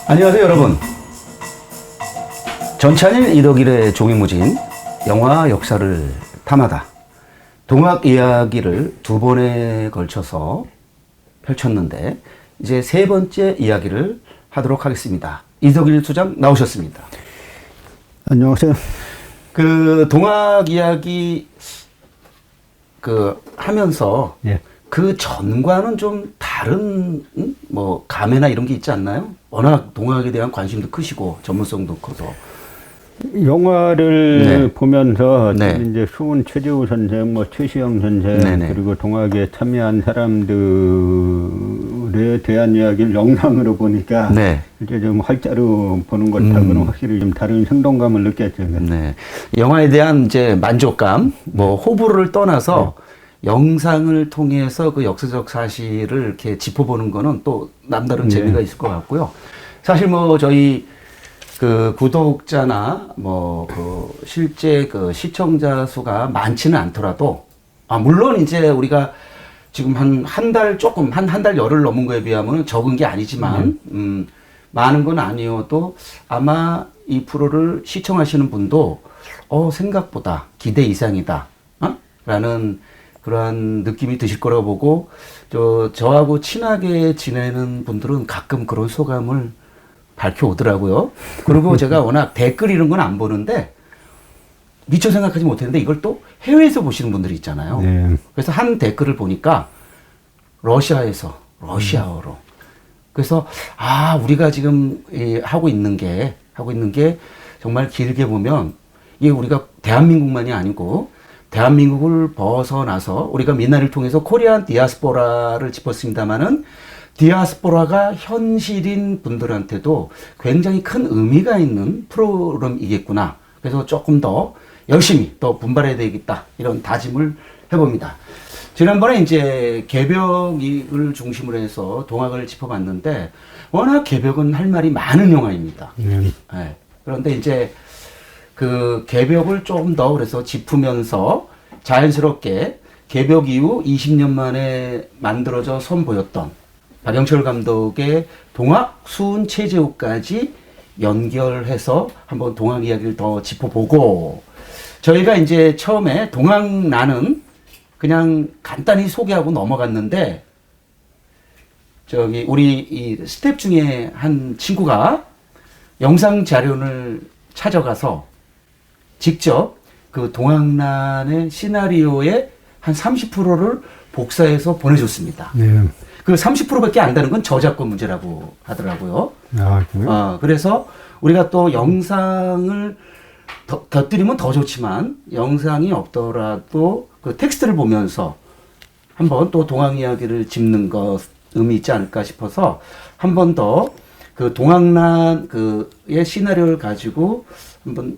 안녕하세요, 여러분. 전찬일 이덕일의 종이무진 영화 역사를 탐하다. 동학 이야기를 두 번에 걸쳐서 펼쳤는데 이제 세 번째 이야기를 하도록 하겠습니다. 이덕일 수장 나오셨습니다. 안녕하세요. 그 동학 이야기 하면서 예. 그 전과는 좀 다른 뭐 감회나 이런 게 있지 않나요? 워낙 동학에 대한 관심도 크시고 전문성도 커서. 영화를 네. 보면서 네. 이제 수훈 최재우 선생, 뭐 최시영 선생, 네네. 그리고 동학에 참여한 사람들에 대한 이야기를 영상으로 보니까 네. 이제 좀 활자로 보는 것하고는 확실히 좀 다른 생동감을 느꼈죠. 네. 영화에 대한 이제 만족감, 뭐 호불호를 떠나서 영상을 통해서 그 역사적 사실을 이렇게 짚어보는 거는 또 남다른 재미가 있을 것 같고요. 사실 뭐 저희 그 구독자나 뭐 그 실제 그 시청자 수가 많지는 않더라도, 물론 이제 우리가 지금 한 달 조금, 한 달 열흘 넘은 거에 비하면 적은 게 아니지만, 많은 건 아니어도 아마 이 프로를 시청하시는 분도, 생각보다 기대 이상이다, 라는 그러한 느낌이 드실 거라고 보고, 저하고 친하게 지내는 분들은 가끔 그런 소감을 밝혀오더라고요. 그리고 제가 워낙 댓글 이런 건 안 보는데, 미처 생각하지 못했는데 이걸 또 해외에서 보시는 분들이 있잖아요. 네. 그래서 한 댓글을 보니까 러시아에서 러시아어로. 그래서 우리가 지금 하고 있는 게 정말 길게 보면 이게 우리가 대한민국만이 아니고 대한민국을 벗어나서 우리가 미나리를 통해서 코리안 디아스포라를 짚었습니다마는 디아스포라가 현실인 분들한테도 굉장히 큰 의미가 있는 프로그램이겠구나. 그래서 조금 더 열심히 더 분발해야 되겠다. 이런 다짐을 해봅니다. 지난번에 이제 개벽을 중심으로 해서 동학을 짚어봤는데 워낙 개벽은 할 말이 많은 영화입니다. 네. 그런데 이제 그 개벽을 조금 더 그래서 짚으면서 자연스럽게 개벽 이후 20년 만에 만들어져 선보였던 박영철 감독의 동학, 수훈, 최재우까지 연결해서 한번 동학 이야기를 더 짚어보고, 저희가 이제 처음에 동학나는 그냥 간단히 소개하고 넘어갔는데, 우리 이 스텝 중에 한 친구가 영상 자료를 찾아가서 직접 그 동학난의 시나리오의 한 30%를 복사해서 보내줬습니다. 네. 그 30%밖에 안 되는 건 저작권 문제라고 하더라고요. 그래요? 그래서 우리가 또 영상을 곁들이면 더 좋지만 영상이 없더라도 그 텍스트를 보면서 한번 또 동학 이야기를 짚는 것 의미 있지 않을까 싶어서 한 번 더 그 동학난 그의 시나리오를 가지고 한번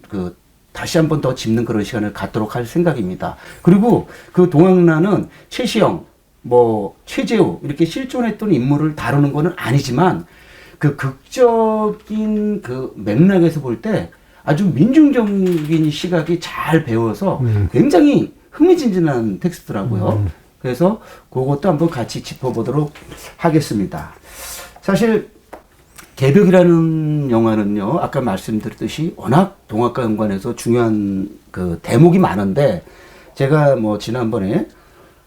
다시 한 번 더 짚는 그런 시간을 갖도록 할 생각입니다. 그리고 그 동학난은 최시영, 뭐 최재우 이렇게 실존했던 인물을 다루는 거는 아니지만 그 극적인 그 맥락에서 볼 때 아주 민중적인 시각이 잘 배워서 굉장히 흥미진진한 텍스트더라고요. 그래서 그것도 한번 같이 짚어보도록 하겠습니다. 사실 개벽이라는 영화는요, 아까 말씀드렸듯이 워낙 동학과 연관해서 중요한 그 대목이 많은데, 제가 뭐 지난번에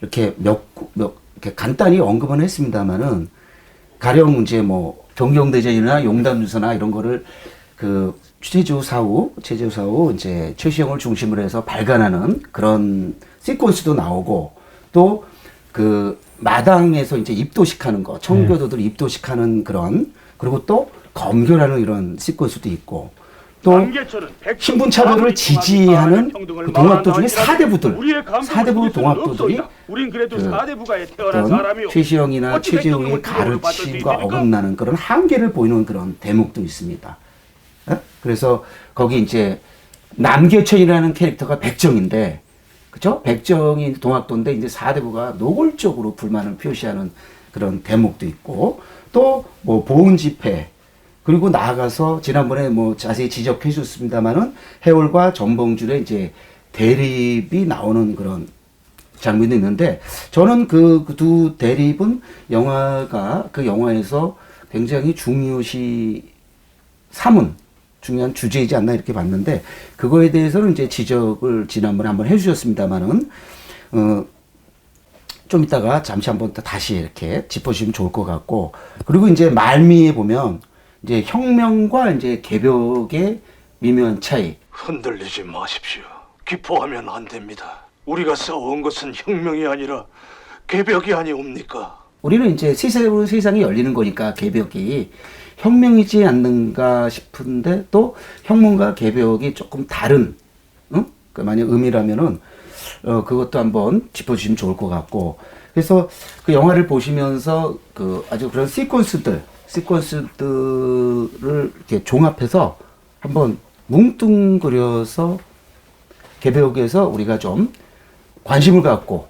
이렇게 이렇게 간단히 언급은 했습니다만은, 가령 이제 뭐 경경대전이나 용담유서나 이런 거를 그 최재우 사후 이제 최시영을 중심으로 해서 발간하는 그런 시퀀스도 나오고, 또 그 마당에서 이제 입도식하는 거, 청교도들 입도식하는 그런, 그리고 또 검교라는 이런 시퀀스도 있고, 또 신분차별을 지지하는 그 동학도 중에 사대부들, 사대부 동학도들이 어떤 최시영이나 최재우의 가르침과 어긋나는 그런 한계를 보이는 그런 대목도 있습니다. 그래서 거기 이제 남계천이라는 캐릭터가 백정인데, 그죠? 백정이 동학도인데 이제 사대부가 노골적으로 불만을 표시하는 그런 대목도 있고, 또 뭐 보훈 집회, 그리고 나아가서 지난번에 뭐 자세히 지적해 주셨습니다만은 해월과 전봉준의 이제 대립이 나오는 그런 장면도 있는데, 저는 그 두 대립은 영화가 그 영화에서 굉장히 중요시 사문, 중요한 주제이지 않나 이렇게 봤는데, 그거에 대해서는 이제 지적을 지난번에 한번 해주셨습니다만은, 좀 이따가 잠시 한번 다시 이렇게 짚어주시면 좋을 것 같고, 그리고 이제 말미에 보면, 이제 혁명과 이제 개벽의 미묘한 차이. 흔들리지 마십시오. 기포하면 안 됩니다. 우리가 싸워온 것은 혁명이 아니라 개벽이 아니옵니까? 우리는 이제 새로 세상이 열리는 거니까 개벽이 혁명이지 않는가 싶은데 또 혁명과 개벽이 조금 다른, 응? 그 만약 의미라면은 그것도 한번 짚어주시면 좋을 것 같고, 그래서 그 영화를 보시면서 그 아주 그런 시퀀스들을 이렇게 종합해서 한번 뭉뚱그려서 개벽에서 우리가 좀 관심을 갖고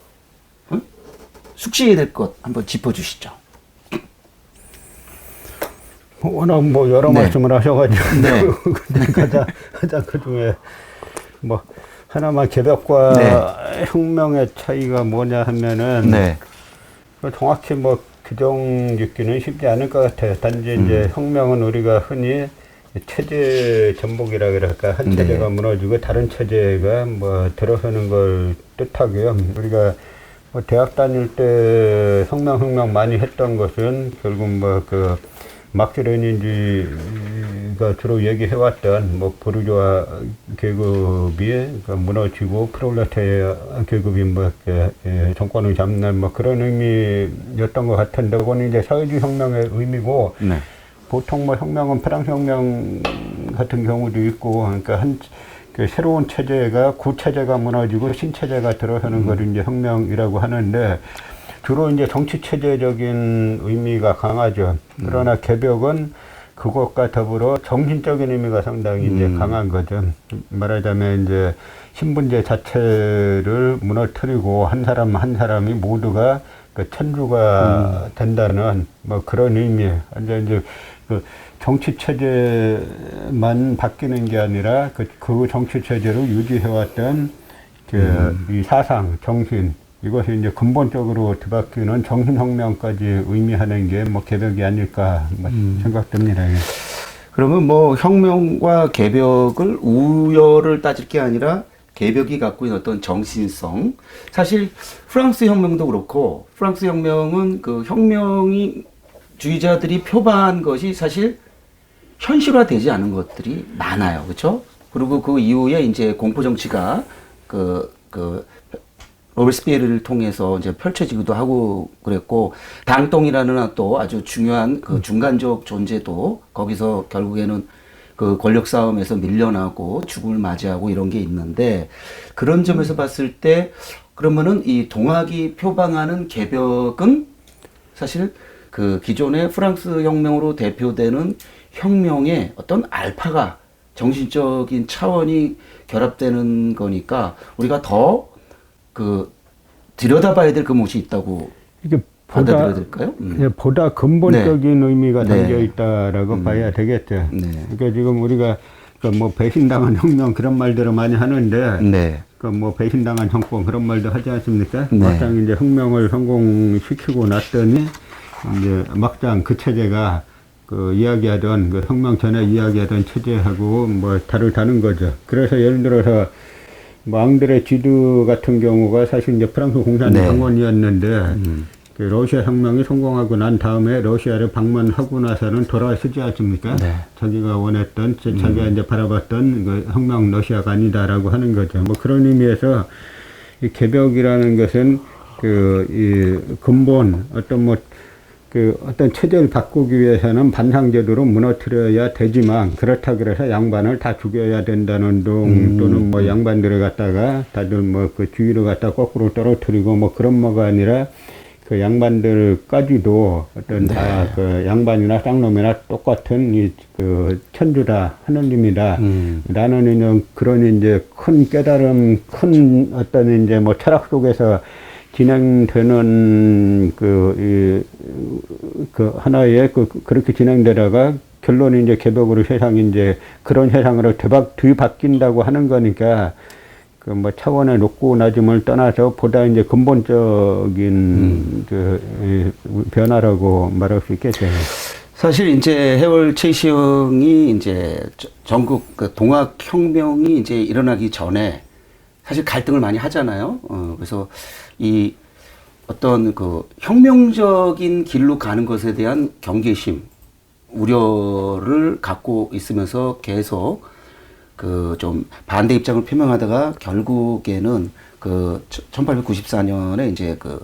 숙지해야 될 것 한번 짚어주시죠. 워낙 뭐 여러 네. 말씀을 하셔가지고 네. 가장 그 중에 뭐 하나만 개벽과 혁명의 차이가 뭐냐 하면은 네. 정확히 뭐 규정 짓기는 쉽지 않을 것 같아요. 단지 이제 혁명은 우리가 흔히 체제 전복이라 그럴까, 한 네. 체제가 무너지고 다른 체제가 뭐 들어서는 걸 뜻하고요. 우리가 뭐 대학 다닐 때 혁명 많이 했던 것은 결국 뭐 그 막스 레닌주의가 주로 얘기해왔던 뭐 부르주아 계급이 무너지고 프롤레타리아 계급이 뭐 정권을 잡는 뭐 그런 의미였던 것 같은데, 그건 이제 사회주의 혁명의 의미고, 네. 보통 뭐 혁명은 프랑스 혁명 같은 경우도 있고, 그러니까 그 새로운 체제가 구체제가 무너지고 신체제가 들어서는 걸 이제 혁명이라고 하는데, 주로 이제 정치 체제적인 의미가 강하죠. 그러나 개벽은 그것과 더불어 정신적인 의미가 상당히 이제 강한 거죠. 말하자면 이제 신분제 자체를 무너뜨리고 한 사람 한 사람이 모두가 그 천주가 된다는 뭐 그런 의미. 이제 그 정치 체제만 바뀌는 게 아니라 그 정치 체제를 유지해왔던 이 사상, 정신, 이것이 이제 근본적으로 뒤바뀌는 정신혁명까지 의미하는 게 뭐 개벽이 아닐까 생각됩니다. 예. 그러면 뭐 혁명과 개벽을 우열을 따질 게 아니라 개벽이 갖고 있는 어떤 정신성. 사실 프랑스 혁명도 그렇고, 프랑스 혁명은 그 혁명이 주의자들이 표방한 것이 사실 현실화되지 않은 것들이 많아요. 그렇죠? 그리고 그 이후에 이제 공포 정치가 로베스피에르를 통해서 이제 펼쳐지기도 하고 그랬고, 당똥이라는 또 아주 중요한 그 중간적 존재도 거기서 결국에는 그 권력 싸움에서 밀려나고 죽음을 맞이하고 이런 게 있는데, 그런 점에서 봤을 때 그러면은 이 동학이 표방하는 개벽은 사실 그 기존의 프랑스 혁명으로 대표되는 혁명의 어떤 알파가 정신적인 차원이 결합되는 거니까 우리가 더 들여다봐야 될 그 몫이 있다고 이게 받아들여야 될까요? 예, 보다 근본적인 의미가 네. 담겨 있다라고 봐야 되겠죠. 네. 그러니까 지금 우리가 뭐 배신당한 혁명 그런 말들을 많이 하는데, 네. 뭐 배신당한 정권 그런 말도 하지 않습니까? 네. 막상 이제 혁명을 성공시키고 났더니 이제 막상 그 체제가 이야기하던 그 혁명 전에 이야기하던 체제하고 뭐 다르다는 거죠. 그래서 예를 들어서 뭐 앙드레 지드 같은 경우가 사실 이제 프랑스 공산 장관이었는데, 그 러시아 혁명이 성공하고 난 다음에 러시아를 방문하고 나서는 돌아서지 않습니까? 네. 자기가 원했던, 자기가 이제 바라봤던 그 혁명 러시아가 아니다라고 하는 거죠. 뭐 그런 의미에서 이 개벽이라는 것은 이 근본 어떤 체제를 바꾸기 위해서는 반상제도로 무너뜨려야 되지만, 그렇다 그래서 양반을 다 죽여야 된다는 또는 뭐 양반들을 갖다가 다들 뭐 그 주위를 갖다 거꾸로 떨어뜨리고 뭐 그런 뭐가 아니라, 그 양반들까지도 어떤 다 그 양반이나 쌍놈이나 똑같은 천주다, 하느님이다 라는 이제 그런 이제 큰 깨달음, 큰 어떤 이제 뭐 철학 속에서 진행되는 하나의 그렇게 진행되다가 결론이 이제 개벽으로 세상이 이제 그런 세상으로 뒤바뀐다고 하는 거니까, 뭐 차원의 높고 낮음을 떠나서 보다 이제 근본적인 변화라고 말할 수 있겠죠. 사실 이제 해월 최시영이 이제 전국 그 동학혁명이 이제 일어나기 전에 사실 갈등을 많이 하잖아요. 그래서 이 어떤 그 혁명적인 길로 가는 것에 대한 경계심, 우려를 갖고 있으면서 계속 그 좀 반대 입장을 표명하다가 결국에는 그 1894년에 이제 그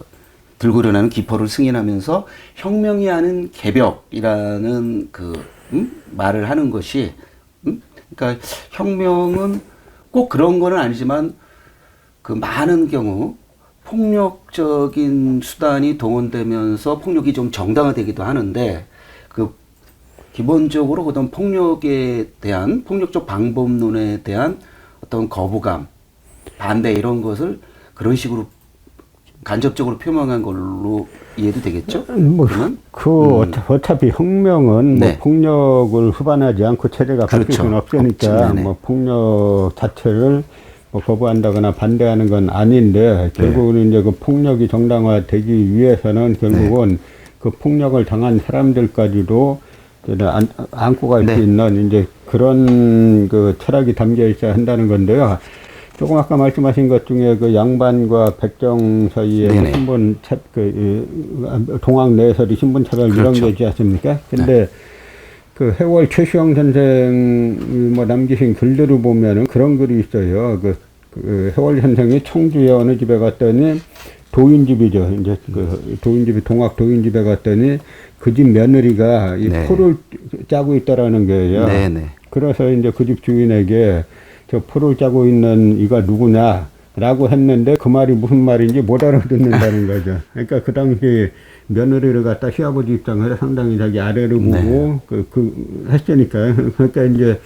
들고 일어나는 기포를 승인하면서 혁명이 아닌 개벽이라는 그 말을 하는 것이 그러니까 혁명은 꼭 그런 거는 아니지만 그 많은 경우 폭력적인 수단이 동원되면서 폭력이 좀 정당화되기도 하는데 그 기본적으로 어떤 폭력에 대한 폭력적 방법론에 대한 어떤 거부감, 반대 이런 것을 그런 식으로 간접적으로 표명한 걸로 이해도 되겠죠? 뭐, 어차피 혁명은 네. 뭐 폭력을 후반하지 않고 체제가 바뀔 그렇죠. 수는 없으니까 네네. 뭐 폭력 자체를 뭐 거부한다거나 반대하는 건 아닌데 결국은 이제 그 폭력이 정당화되기 위해서는 결국은 그 폭력을 당한 사람들까지도 안고 갈 수 네. 있는 이제 그런 그 철학이 담겨 있어야 한다는 건데요. 조금 아까 말씀하신 것 중에 그 양반과 백정 사이에 네네. 신분 동학 내에서도 신분 차별 이런 그렇죠. 게 있지 않습니까? 근데 그 해월 최시영 선생 뭐 남기신 글들을 보면은 그런 글이 있어요. 그 해월 선생이 청주에 어느 집에 갔더니 도인집이죠. 이제 그 도인집이 동학 도인집에 갔더니 그 집 며느리가 이 네. 포를 짜고 있다라는 거예요. 네네. 그래서 이제 그 집 주인에게 저 포를 짜고 있는 이가 누구냐라고 했는데 그 말이 무슨 말인지 못 알아듣는다는 거죠. 그러니까 그 당시 며느리를 갖다 시아버지 입장에서 상당히 자기 아래를 보고 했으니까요. 그러니까 이제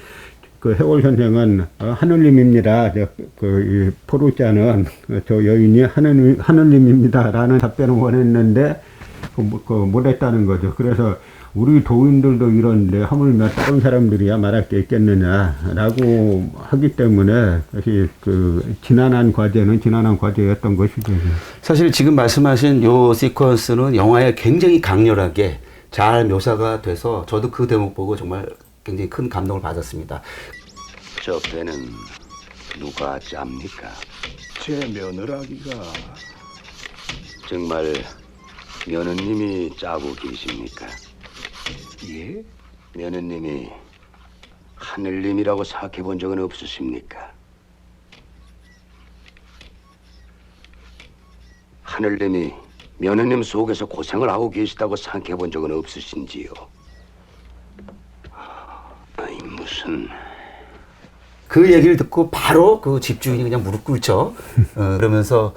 그 해월 선생은 하늘님입니다. 이 포를 짜는 저 여인이 하늘님입니다라는 답변을 원했는데 못했다는 거죠. 그래서 우리 도인들도 이런데 하물며 다른 사람들이야 말할 게 있겠느냐라고 하기 때문에 사실 그 지난한 과제였던 것이죠. 사실 지금 말씀하신 요 시퀀스는 영화에 굉장히 강렬하게 잘 묘사가 돼서 저도 그 대목 보고 정말 굉장히 큰 감동을 받았습니다. 저 배는 누가 짭니까? 제 며느라기가 정말 며느님이 짜고 계십니까? 예? 며느님이 하늘님이라고 생각해 본 적은 없으십니까? 하늘님이 며느님 속에서 고생을 하고 계시다고 생각해 본 적은 없으신지요? 아니 무슨 그 얘기를 듣고 바로 그 집주인이 그냥 무릎 꿇죠. 그러면서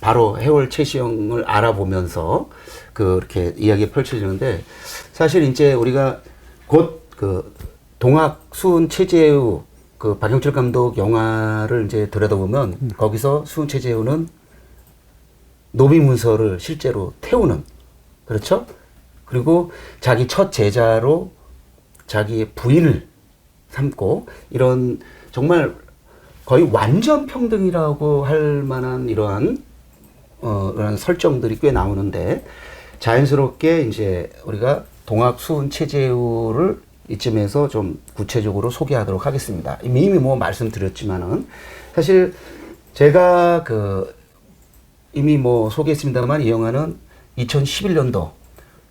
바로 해월 최시영을 알아보면서 그렇게 이야기가 펼쳐지는데 사실 이제 우리가 곧 그 동학 수훈 최재우 그 박영철 감독 영화를 이제 들여다보면 거기서 수훈 최재우는 노비 문서를 실제로 태우는 그렇죠? 그리고 자기 첫 제자로 자기의 부인을 삼고 이런 정말 거의 완전 평등이라고 할 만한 이러한 설정들이 꽤 나오는데 자연스럽게 이제 우리가 동학 수훈 최재우를 이쯤에서 좀 구체적으로 소개하도록 하겠습니다. 이미 뭐 말씀드렸지만은 사실 제가 그 이미 뭐 소개했습니다만 이 영화는 2011년도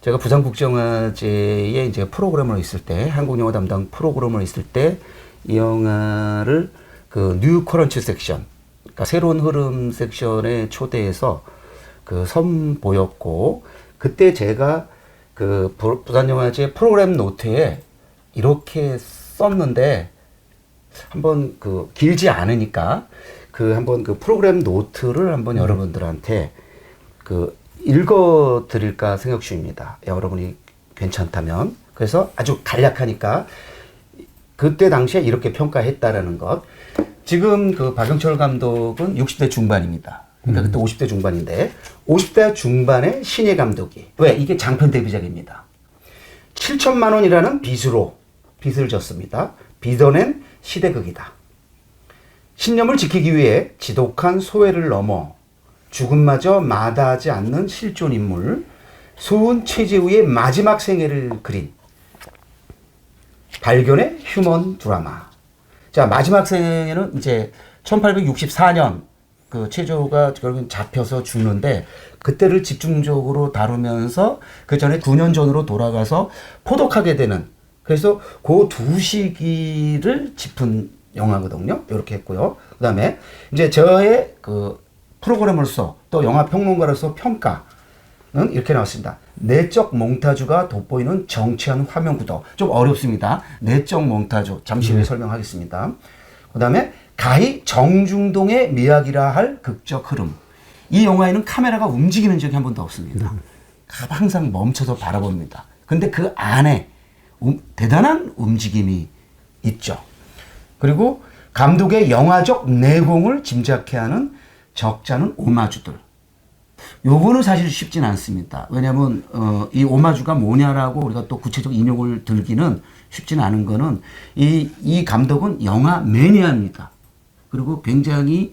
제가 부산국제영화제에 이제 프로그램을 있을 때 한국영화 담당 프로그램을 있을 때 이 영화를 그 뉴 커런트 섹션 그러니까 새로운 흐름 섹션에 초대해서 그 선보였고 그때 제가 그 부산영화제 프로그램 노트에 이렇게 썼는데 한번 그 길지 않으니까 그 한번 그 프로그램 노트를 한번 여러분들한테 그 읽어 드릴까 생각 중입니다. 여러분이 괜찮다면. 그래서 아주 간략하니까 그때 당시에 이렇게 평가했다라는 것. 지금 그 박영철 감독은 60대 중반입니다. 그러니까 그때 50대 중반인데 50대 중반의 신예 감독이 왜 이게 장편 데뷔작입니다. 7천만 원이라는 빚을 졌습니다. 빚어낸 시대극이다. 신념을 지키기 위해 지독한 소외를 넘어 죽음마저 마다하지 않는 실존 인물 수훈 최재우의 마지막 생애를 그린 발견의 휴먼 드라마. 자, 마지막 생에는 이제 1864년 그 최조가 결국 잡혀서 죽는데 그때를 집중적으로 다루면서 그 전에 9년 전으로 돌아가서 포독하게 되는, 그래서 그 두 시기를 짚은 영화거든요. 이렇게 했고요. 그 다음에 이제 저의 그 프로그래머로서 또 영화 평론가로서 평가는 이렇게 나왔습니다. 내적 몽타주가 돋보이는 정치한 화면 구도. 좀 어렵습니다. 내적 몽타주. 잠시 후에 설명하겠습니다. 그 다음에 가히 정중동의 미학이라 할 극적 흐름. 이 영화에는 카메라가 움직이는 적이 한 번도 없습니다. 항상 멈춰서 바라봅니다. 근데 그 안에 대단한 움직임이 있죠. 그리고 감독의 영화적 내공을 짐작케 하는 적잖은 오마주들. 요거는 사실 쉽진 않습니다. 왜냐하면 이 오마주가 뭐냐라고 우리가 또 구체적 인용을 들기는 쉽진 않은 거는 이 감독은 영화 매니아입니다. 그리고 굉장히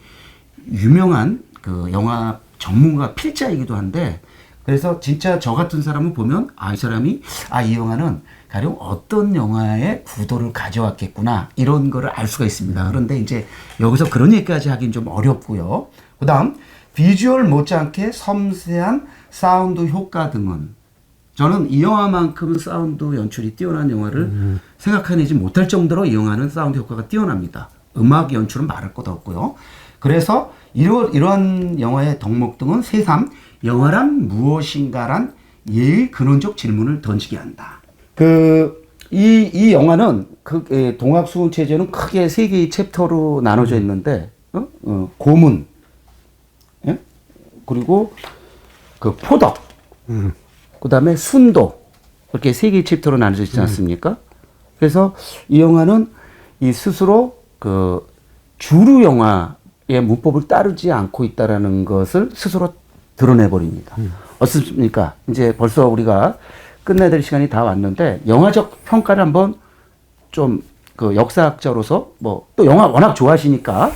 유명한 그 영화 전문가 필자이기도 한데, 그래서 진짜 저 같은 사람을 보면 이 사람이 이 영화는 가령 어떤 영화의 구도를 가져왔겠구나 이런 거를 알 수가 있습니다. 그런데 이제 여기서 그런 얘기까지 하긴 좀 어렵고요. 그 다음 비주얼 못지않게 섬세한 사운드 효과 등은, 저는 이 영화만큼은 사운드 연출이 뛰어난 영화를 생각해내지 못할 정도로 이 영화는 사운드 효과가 뛰어납니다. 음악 연출은 말할 것도 없고요. 그래서 이러한 영화의 덕목 등은 새삼 영화란 무엇인가란 예의 근원적 질문을 던지게 한다. 이 영화는 동학 수훈 체제는 크게 세 개의 챕터로 나눠져 있는데, 고문, 예? 그리고 그 포덕, 그 다음에 순도, 이렇게 세 개의 챕터로 나눠져 있지 않습니까? 그래서 이 영화는 이 스스로 그 주류 영화의 문법을 따르지 않고 있다라는 것을 스스로 드러내버립니다. 어떻습니까? 이제 벌써 우리가 끝내야 될 시간이 다 왔는데, 영화적 평가를 한번 좀 그 역사학자로서 또 영화 워낙 좋아하시니까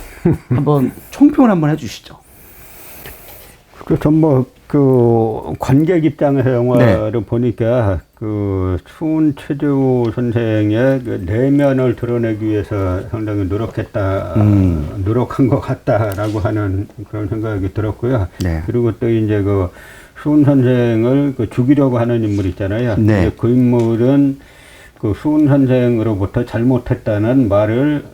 한번 총평을 한번 해주시죠. 그래서 그 관객 입장에서 영화를 네. 보니까 그 수훈 최재우 선생의 그 내면을 드러내기 위해서 상당히 노력한 것 같다라고 하는 그런 생각이 들었고요. 네. 그리고 또 이제 그 수훈 선생을 그 죽이려고 하는 인물 있잖아요. 네. 그 인물은 그 수훈 선생으로부터 잘못했다는 말을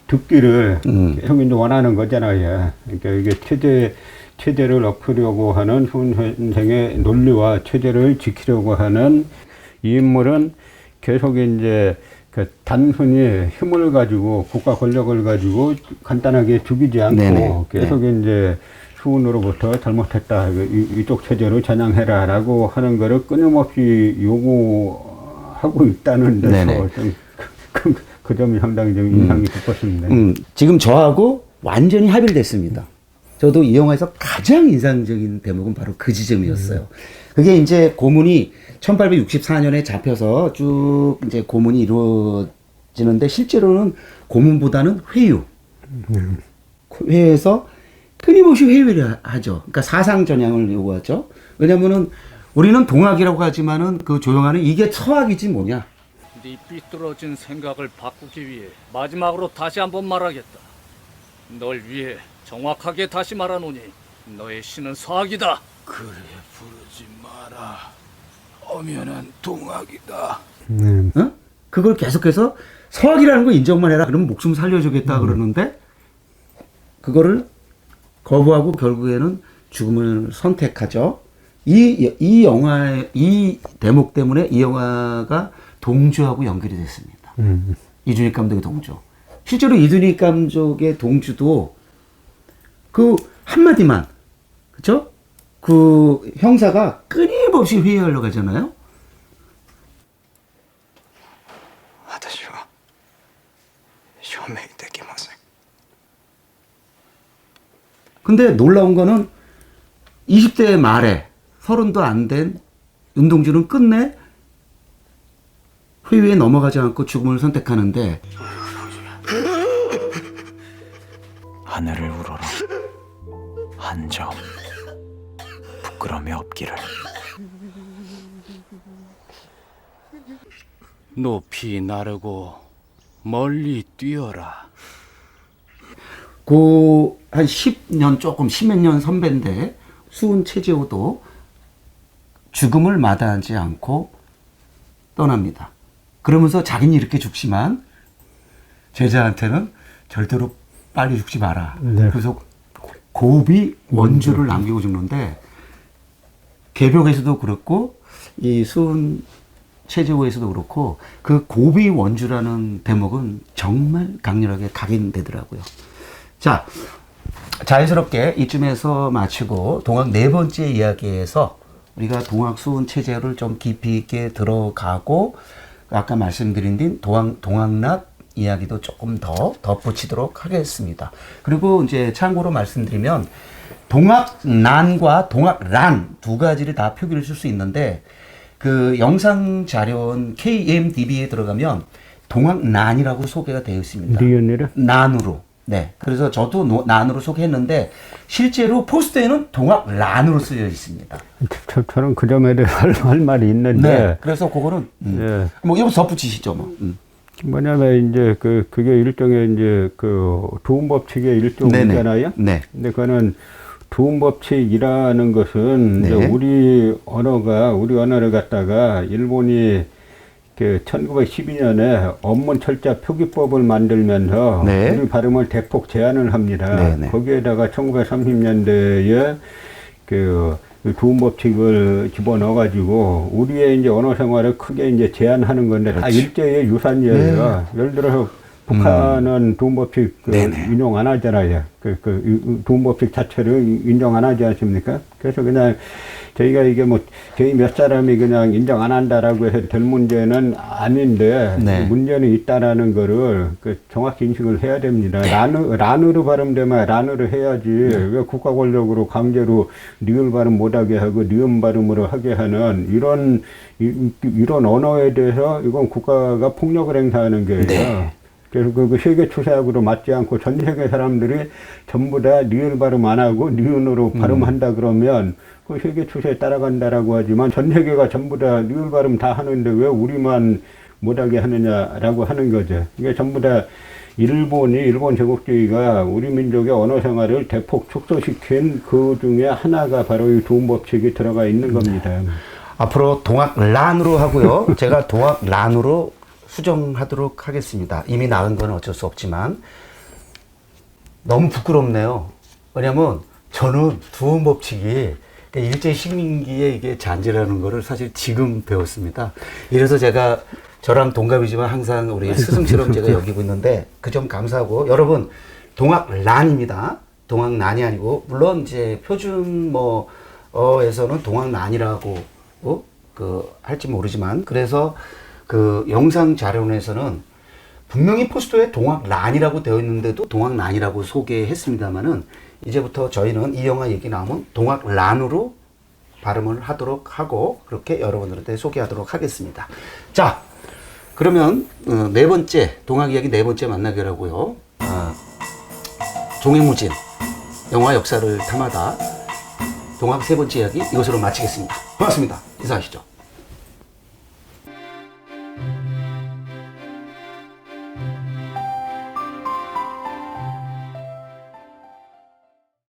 듣기를 계속 이제 원하는 거잖아요. 그러니까 이게 체제를 엎으려고 하는 수훈 선생의 논리와 체제를 지키려고 하는 이 인물은 계속 이제 그 단순히 힘을 가지고 국가 권력을 가지고 간단하게 죽이지 않고 네네. 계속 이제 수훈으로부터 잘못했다, 이쪽 체제로 전향해라라고 하는 거를 끊임없이 요구하고 있다는 데서 좀 그 점이 상당히 좀 인상이 깊었습니다. 지금 저하고 완전히 합의를 됐습니다. 저도 이 영화에서 가장 인상적인 대목은 바로 그 지점이었어요. 그게 이제 고문이 1864년에 잡혀서 쭉 이제 고문이 이루어지는데, 실제로는 고문보다는 회유. 회에서 끊임없이 회유를 하죠. 그러니까 사상 전향을 요구하죠. 왜냐면은 우리는 동학이라고 하지만은 그 조영하는 이게 서학이지 뭐냐. 네 삐뚤어진 생각을 바꾸기 위해 마지막으로 다시 한번 말하겠다. 널 위해 정확하게 다시 말하노니 너의 신은 서학이다. 그래 부르지 마라. 엄연한 동학이다. 어? 그걸 계속해서 서학이라는 거 인정만 해라. 그러면 목숨 살려주겠다 그러는데, 그거를 거부하고 결국에는 죽음을 선택하죠. 이 영화의 이 대목 때문에 이 영화가 동주하고 연결이 됐습니다. 이준익 감독의 동주. 실제로 이준익 감독의 동주도 그 한마디만, 그쵸? 그 형사가 끊임없이 회의하려고 하잖아요. 私は証明できません。 근데 놀라운 거는 20대 말에 30도 안 된 윤동주는 끝내 회유에 넘어가지 않고 죽음을 선택하는데, 하늘을 우러러 한 점 부끄러움이 없기를. 높이 나르고 멀리 뛰어라. 한 10년 조금 10몇 년 선배인데 수은 최재호도 죽음을 마다하지 않고 떠납니다. 그러면서 자기는 이렇게 죽지만 제자한테는 절대로 빨리 죽지 마라. 네. 그래서 고비 원주를 남기고 죽는데 개벽에서도 그렇고 이 수은 최재호에서도 그렇고 그 고비 원주라는 대목은 정말 강렬하게 각인되더라고요. 자, 자연스럽게 이쯤에서 마치고 동학 네 번째 이야기에서 우리가 동학 수은 체제를 좀 깊이 있게 들어가고 아까 말씀드린 동학낫 이야기도 조금 더 덧붙이도록 하겠습니다. 그리고 이제 참고로 말씀드리면 동학난과 동학란 두 가지를 다 표기를 쓸 수 있는데 그 영상 자료는 KMDB에 들어가면 동학난이라고 소개가 되어 있습니다. 리은이라? 난으로. 네. 그래서 저도 난으로 소개했는데 실제로 포스터에는 동학란으로 쓰여 있습니다. 저는 그 점에 대해 할 말이 있는데. 네. 그래서 그거는 예. 뭐 이거 덧붙이시죠, 뭐. 뭐냐면 이제 그게 일종의 이제 그 도움 법칙의 일종이잖아요. 네. 근데 그거는 도움 법칙이라는 것은 네. 이제 우리 언어를 갖다가 일본이 그 1912년에 언문 철자 표기법을 만들면서 네. 우리 발음을 대폭 제한을 합니다. 네네. 거기에다가 1930년대에 그 도움 법칙을 집어넣어 가지고 우리의 이제 언어 생활을 크게 이제 제한하는 건데 다 그렇지. 일제의 유산이에요. 예를 들어서 북한은 도움 법칙 인용 안 하잖아요. 도움 법칙 자체를 인정 안 하지 않습니까? 그래서 그냥 저희가 이게 뭐 저희 몇 사람이 그냥 인정 안 한다라고 해서 될 문제는 아닌데 네. 문제는 있다라는 거를 정확히 인식을 해야 됩니다. 란으로 발음되면 란으로 해야지 왜 국가 권력으로 강제로 리을 발음 못하게 하고 니은 발음으로 하게 하는 이런 언어에 대해서 이건 국가가 폭력을 행사하는 거예요. 네. 그래서 그 세계 추세하고도 맞지 않고 전 세계 사람들이 전부 다 리을 발음 안 하고 니은으로 발음한다 그러면 그 세계 추세에 따라간다라고 하지만 전 세계가 전부 다 리을 발음 다 하는데 왜 우리만 못하게 하느냐라고 하는 거죠. 이게 전부 다 일본 제국주의가 우리 민족의 언어 생활을 대폭 축소시킨 그 중에 하나가 바로 이 도움 법칙이 들어가 있는 겁니다. 앞으로 동학란으로 하고요. 제가 동학란으로 수정하도록 하겠습니다. 이미 나은 건 어쩔 수 없지만 너무 부끄럽네요. 왜냐면 저는 도움 법칙이 일제 식민기에 이게 잔재라는 거를 사실 지금 배웠습니다. 이래서 제가 저랑 동갑이지만 항상 우리 스승처럼 제가 여기고 있는데 그 점 감사하고 여러분 동학란입니다. 동학란이 아니고 물론 이제 표준 어에서는 동학란이라고 할지 모르지만 그래서 그 영상 자료에서는 분명히 포스터에 동학란이라고 되어 있는데도 동학란이라고 소개했습니다만은 이제부터 저희는 이 영화 얘기 나오면 동학란으로 발음을 하도록 하고 그렇게 여러분들한테 소개하도록 하겠습니다. 자, 그러면 네 번째 동학 이야기 네 번째 만나기로 하고요. 종횡무진 영화 역사를 탐하다 동학 세 번째 이야기 이것으로 마치겠습니다. 고맙습니다. 인사하시죠.